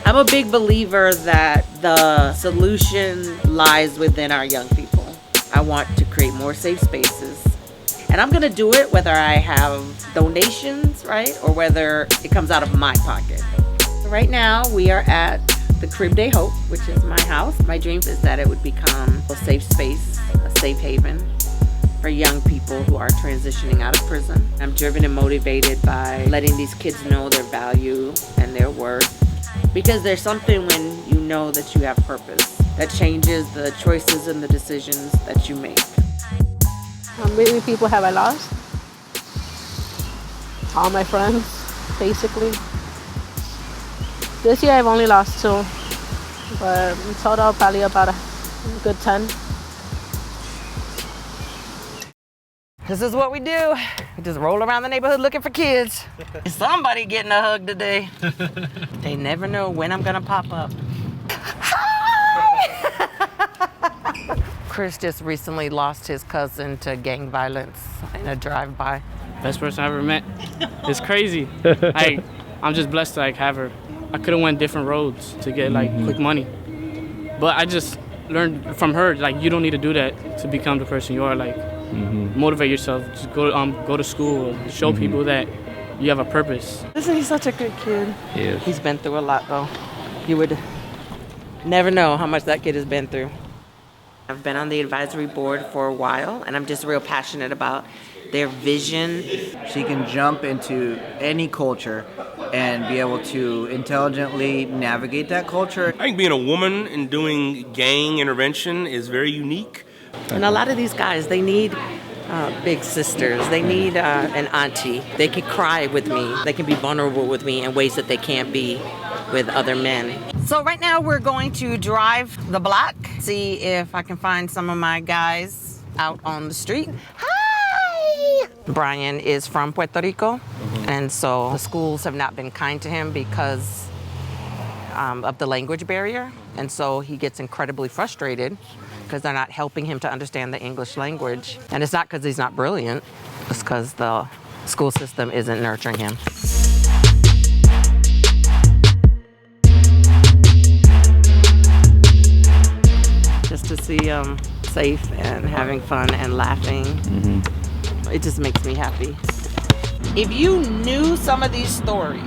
I'm a big believer that the solution lies within our young people. I want to create more safe spaces. And I'm going to do it whether I have donations, right, or whether it comes out of my pocket. So right now, we are at the Crib de Hope, which is my house. My dream is that it would become a safe space, a safe haven for young people who are transitioning out of prison. I'm driven and motivated by letting these kids know their value and their worth. Because there's something when you know that you have purpose that changes the choices and the decisions that you make. How many people have I lost? All my friends, basically. This year I've only lost 2, but in total probably about a good 10. This is what we do. We just roll around the neighborhood looking for kids. Somebody getting a hug today. They never know when I'm gonna pop up. Hi! Chris just recently lost his cousin to gang violence in a drive-by. Best person I ever met. It's crazy. I'm just blessed to have her. I could have went different roads to get quick money, but I just learned from her you don't need to do that to become the person you are. Motivate yourself. Just go to school. Show people that you have a purpose. Isn't he such a good kid? Yeah. He's been through a lot, though. You would never know how much that kid has been through. I've been on the advisory board for a while, and I'm just real passionate about their vision. She can jump into any culture and be able to intelligently navigate that culture. I think being a woman and doing gang intervention is very unique. And a lot of these guys, they need big sisters. They need an auntie. They can cry with me. They can be vulnerable with me in ways that they can't be with other men. So right now we're going to drive the block, see if I can find some of my guys out on the street. Hi! Brian is from Puerto Rico, and so the schools have not been kind to him because of the language barrier. And so he gets incredibly frustrated because they're not helping him to understand the English language. And it's not because he's not brilliant, it's because the school system isn't nurturing him. Just to see him safe and having fun and laughing, it just makes me happy. If you knew some of these stories,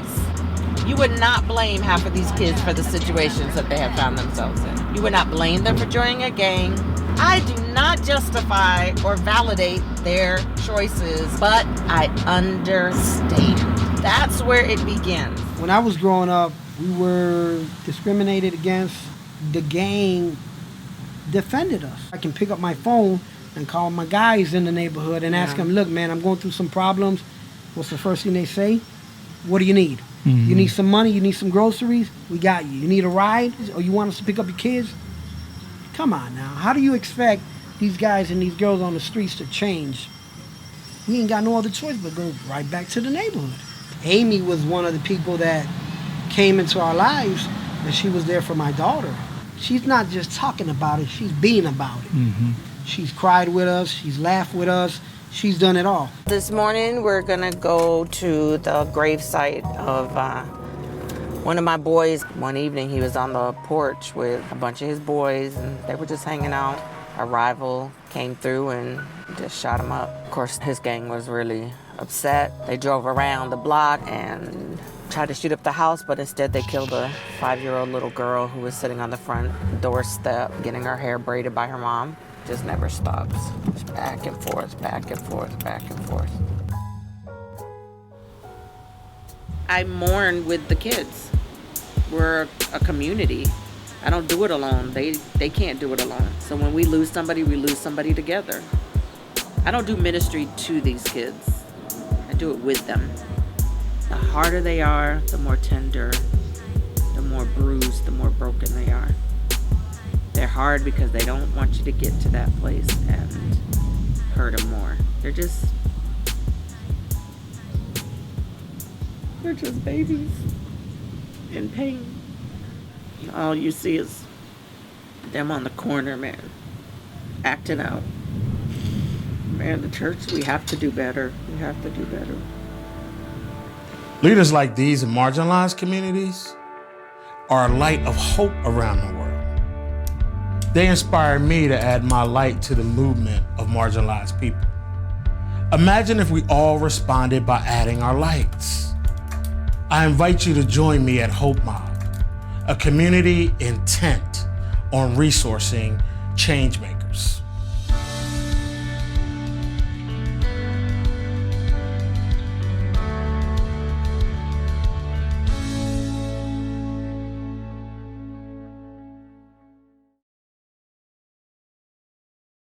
you would not blame half of these kids for the situations that they have found themselves in. You would not blame them for joining a gang. I do not justify or validate their choices, but I understand. That's where it begins. When I was growing up, we were discriminated against. The gang defended us. I can pick up my phone and call my guys in the neighborhood and ask them, look, man, I'm going through some problems. What's the first thing they say? What do you need? You need some money? You need some groceries? We got you. You need a ride? Or you want us to pick up your kids? Come on now. How do you expect these guys and these girls on the streets to change? We ain't got no other choice but go right back to the neighborhood. Amy was one of the people that came into our lives, and she was there for my daughter. She's not just talking about it, she's being about it. She's cried with us, she's laughed with us, she's done it all. This morning we're gonna go to the gravesite of one of my boys. One evening he was on the porch with a bunch of his boys and they were just hanging out. A rival came through and just shot him up. Of course, his gang was really upset. They drove around the block and tried to shoot up the house, but instead they killed a 5-year-old little girl who was sitting on the front doorstep getting her hair braided by her mom. Just never stops. It's back and forth, back and forth, back and forth. I mourn with the kids. We're a community. I don't do it alone. They can't do it alone. So when we lose somebody together. I don't do ministry to these kids. I do it with them. The harder they are, the more tender, the more bruised, the more broken they are. They're hard because they don't want you to get to that place and hurt them more. They're just babies in pain. All you see is them on the corner, man, acting out. Man, the church, we have to do better. We have to do better. Leaders like these in marginalized communities are a light of hope around the world. They inspire me to add my light to the movement of marginalized people. Imagine if we all responded by adding our lights. I invite you to join me at HopeMob, a community intent on resourcing change makers.